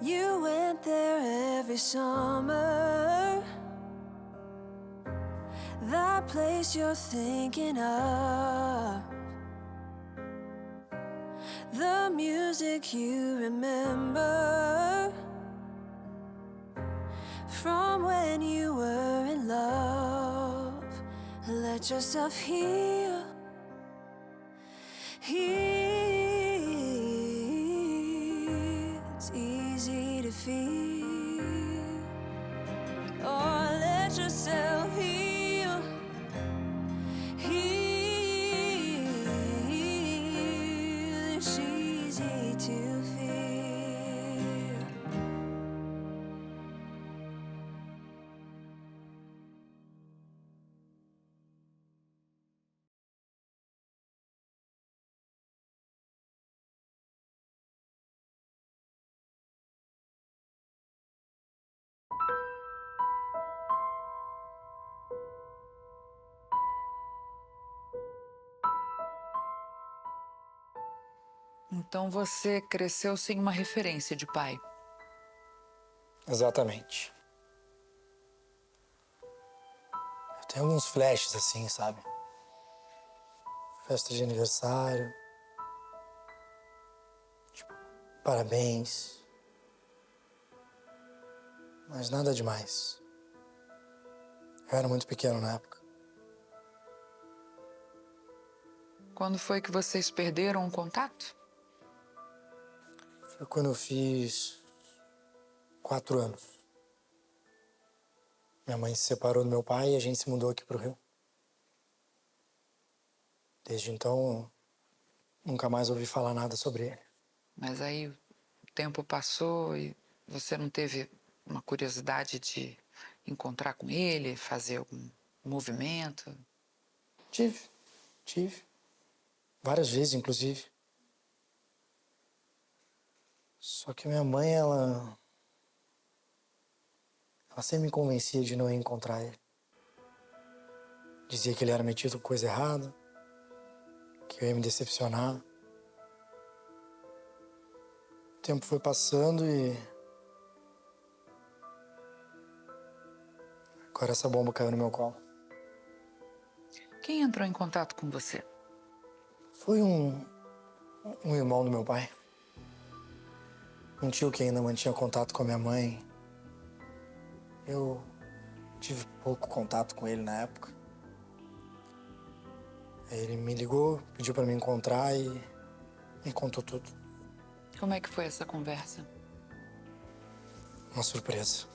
You went there every summer. That place you're thinking of. The music you remember from when you were in love. Let yourself heal. It's easy to feel. Oh, let yourself heal. It's easy to feel. Então você cresceu sem uma referência de pai. Exatamente. Eu tenho alguns flashes assim, sabe? Festa de aniversário. Tipo, parabéns. Mas nada demais. Eu era muito pequeno na época. Quando foi que vocês perderam o contato? Foi quando eu fiz 4 anos. Minha mãe se separou do meu pai e a gente se mudou aqui pro Rio. Desde então, nunca mais ouvi falar nada sobre ele. Mas aí o tempo passou e você não teve uma curiosidade de encontrar com ele, fazer algum movimento? Tive. Várias vezes, inclusive. Só que minha mãe, ela sempre me convencia de não encontrar ele. Dizia que ele era metido com coisa errada, que eu ia me decepcionar. O tempo foi passando e... agora essa bomba caiu no meu colo. Quem entrou em contato com você? Foi um irmão do meu pai. Um tio que ainda mantinha contato com a minha mãe. Eu tive pouco contato com ele na época. Ele me ligou, pediu pra me encontrar e me contou tudo. Como é que foi essa conversa? Uma surpresa.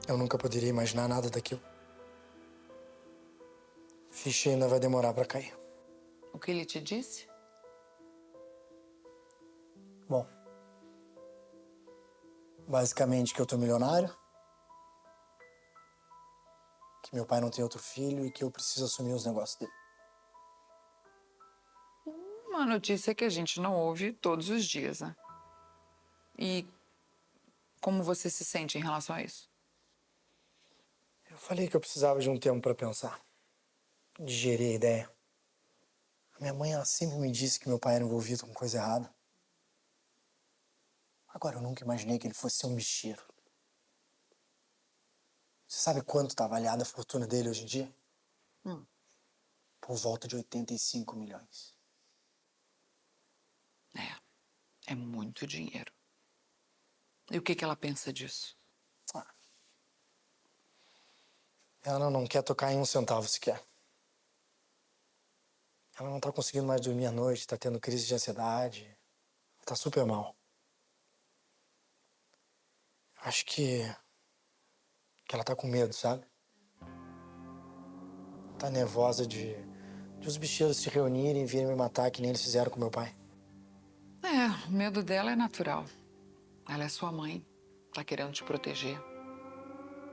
Eu nunca poderia imaginar nada daquilo. Ficha ainda vai demorar pra cair. O que ele te disse? Bom, basicamente que eu tô milionário, que meu pai não tem outro filho e que eu preciso assumir os negócios dele. Uma notícia que a gente não ouve todos os dias, né? E como você se sente em relação a isso? Eu falei que eu precisava de um tempo pra pensar, digerir a ideia. Minha mãe, ela sempre me disse que meu pai era envolvido com coisa errada. Agora, eu nunca imaginei que ele fosse ser um bicheiro. Você sabe quanto tá avaliada a fortuna dele hoje em dia? Por volta de 85 milhões. É muito dinheiro. E o que ela pensa disso? Ela não quer tocar em um centavo sequer. Ela não tá conseguindo mais dormir à noite, tá tendo crise de ansiedade. Ela tá super mal. Acho que ela tá com medo, sabe? Tá nervosa de os bicheiros se reunirem e virem me matar que nem eles fizeram com meu pai. O medo dela é natural. Ela é sua mãe, tá querendo te proteger.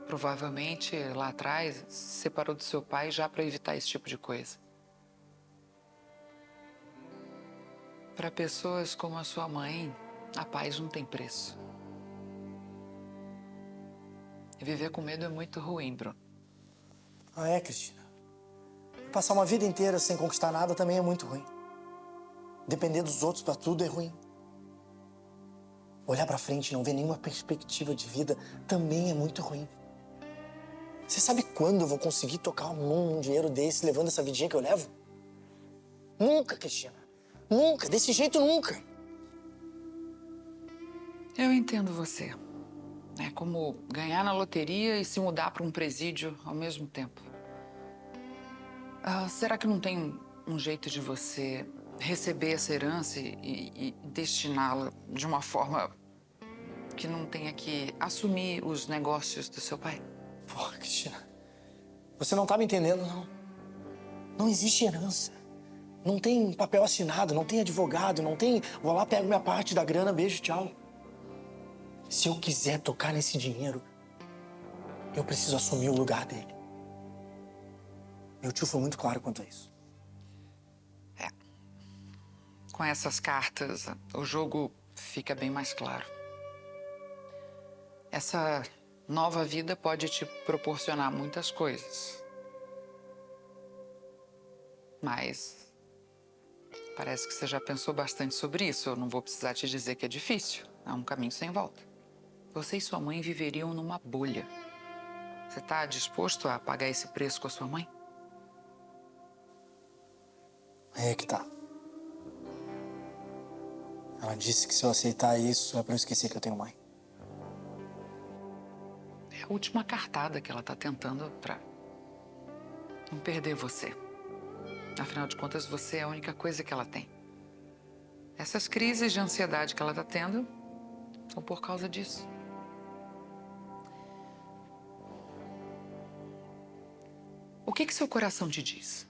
Provavelmente, lá atrás, se separou do seu pai já para evitar esse tipo de coisa. Para pessoas como a sua mãe, a paz não tem preço. E viver com medo é muito ruim, Bruno. Ah, é, Cristina? Passar uma vida inteira sem conquistar nada também é muito ruim. Depender dos outros pra tudo é ruim. Olhar pra frente e não ver nenhuma perspectiva de vida também é muito ruim. Você sabe quando eu vou conseguir tocar um dinheiro desse levando essa vidinha que eu levo? Nunca, Cristina. Nunca. Desse jeito, nunca. Eu entendo você. É como ganhar na loteria e se mudar para um presídio ao mesmo tempo. Será que não tem um jeito de você receber essa herança e destiná-la de uma forma que não tenha que assumir os negócios do seu pai? Porra, Cristina. Você não tá me entendendo, não. Não existe herança. Não tem papel assinado, não tem advogado, não tem... Vou lá, pego minha parte da grana, beijo, tchau. Se eu quiser tocar nesse dinheiro, eu preciso assumir o lugar dele. Meu tio foi muito claro quanto a isso. Com essas cartas, o jogo fica bem mais claro. Essa nova vida pode te proporcionar muitas coisas. Mas parece que você já pensou bastante sobre isso. Eu não vou precisar te dizer que é difícil. É um caminho sem volta. Você e sua mãe viveriam numa bolha. Você está disposto a pagar esse preço com a sua mãe? É que tá. Ela disse que se eu aceitar isso, é pra eu esquecer que eu tenho mãe. É a última cartada que ela tá tentando pra não perder você. Afinal de contas, você é a única coisa que ela tem. Essas crises de ansiedade que ela tá tendo são por causa disso. O que seu coração te diz?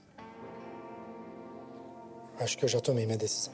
Acho que eu já tomei minha decisão.